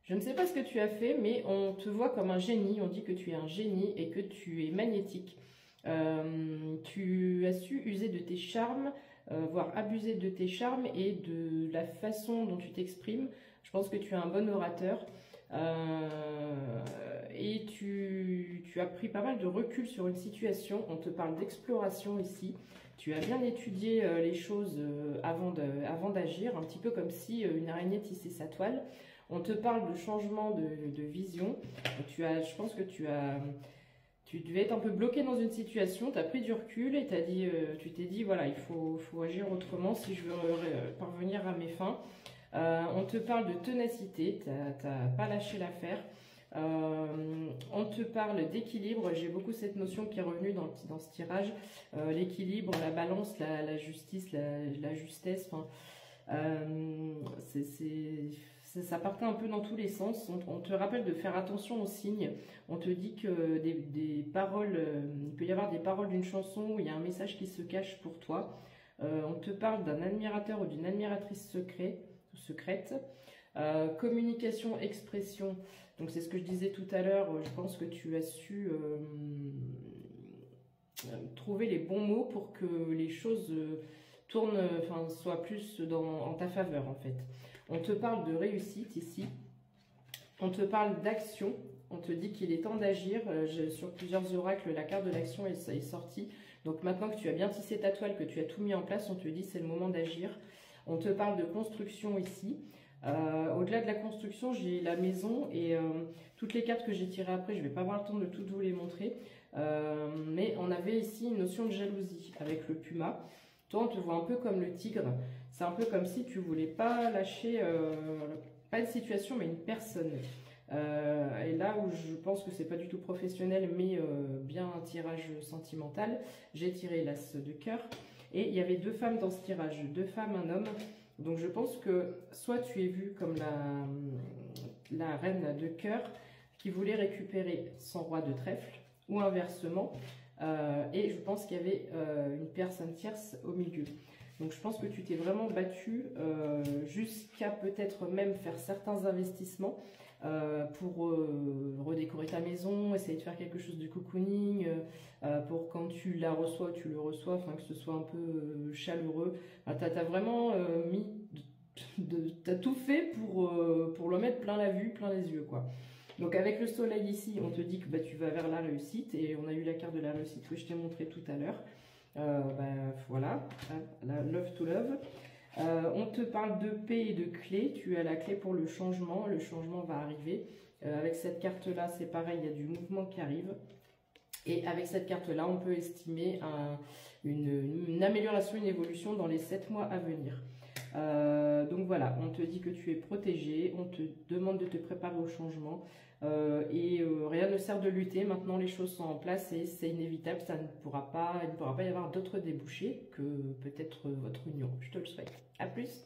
Je ne sais pas ce que tu as fait, mais on te voit comme un génie. On dit que tu es un génie et que tu es magnétique. Tu as su user de tes charmes, voire abuser de tes charmes et de la façon dont tu t'exprimes. Je pense que tu es un bon orateur. Et tu as pris pas mal de recul sur une situation. On te parle d'exploration ici. Tu as bien étudié les choses avant d'agir, un petit peu comme si une araignée tissait sa toile. On te parle de changement de vision. Je pense que tu devais être un peu bloqué dans une situation, tu as pris du recul et tu t'es dit, voilà, il faut agir autrement si je veux parvenir à mes fins. On te parle de ténacité, tu n'as pas lâché l'affaire. On te parle d'équilibre, j'ai beaucoup cette notion qui est revenue dans ce tirage, l'équilibre, la balance, la justice, la justesse, enfin, ça partait un peu dans tous les sens. On te rappelle de faire attention aux signes. On te dit que des paroles, il peut y avoir des paroles d'une chanson où il y a un message qui se cache pour toi. On te parle d'un admirateur ou d'une admiratrice secrète. Communication, expression. Donc c'est ce que je disais tout à l'heure. Je pense que tu as su trouver les bons mots pour que les choses soient plus en ta faveur en fait. On te parle de réussite ici. On te parle d'action. On te dit qu'il est temps d'agir. Sur plusieurs oracles, la carte de l'action est sortie. Donc maintenant que tu as bien tissé ta toile, que tu as tout mis en place, on te dit c'est le moment d'agir. On te parle de construction ici. Au-delà de la construction, j'ai la maison et toutes les cartes que j'ai tirées après, je ne vais pas avoir le temps de toutes vous les montrer. Mais on avait ici une notion de jalousie avec le puma. Toi, on te voit un peu comme le tigre. C'est un peu comme si tu voulais pas lâcher, pas une situation, mais une personne. Et là où je pense que c'est pas du tout professionnel, mais bien un tirage sentimental, j'ai tiré l'as de cœur. Et il y avait deux femmes dans ce tirage, deux femmes, un homme. Donc je pense que soit tu es vue comme la reine de cœur qui voulait récupérer son roi de trèfle, ou inversement. Et je pense qu'il y avait une personne tierce au milieu. Donc je pense que tu t'es vraiment battu jusqu'à peut-être même faire certains investissements pour redécorer ta maison, essayer de faire quelque chose de cocooning, pour quand tu la reçois, tu le reçois, enfin que ce soit un peu chaleureux. Enfin, t'as vraiment t'as tout fait pour le mettre plein la vue, plein les yeux quoi. Donc avec le soleil ici, on te dit que tu vas vers la réussite et on a eu la carte de la réussite que je t'ai montré tout à l'heure. Voilà, la love to love. On te parle de paix et de clé. Tu as la clé pour le changement va arriver. Avec cette carte-là, c'est pareil, il y a du mouvement qui arrive. Et avec cette carte-là, on peut estimer une amélioration, une évolution dans les 7 mois à venir. Donc voilà, on te dit que tu es protégé, on te demande de te préparer au changement rien ne sert de lutter. Maintenant les choses sont en place et c'est inévitable, il ne pourra pas y avoir d'autres débouchés que peut-être votre union. Je te le souhaite. À plus.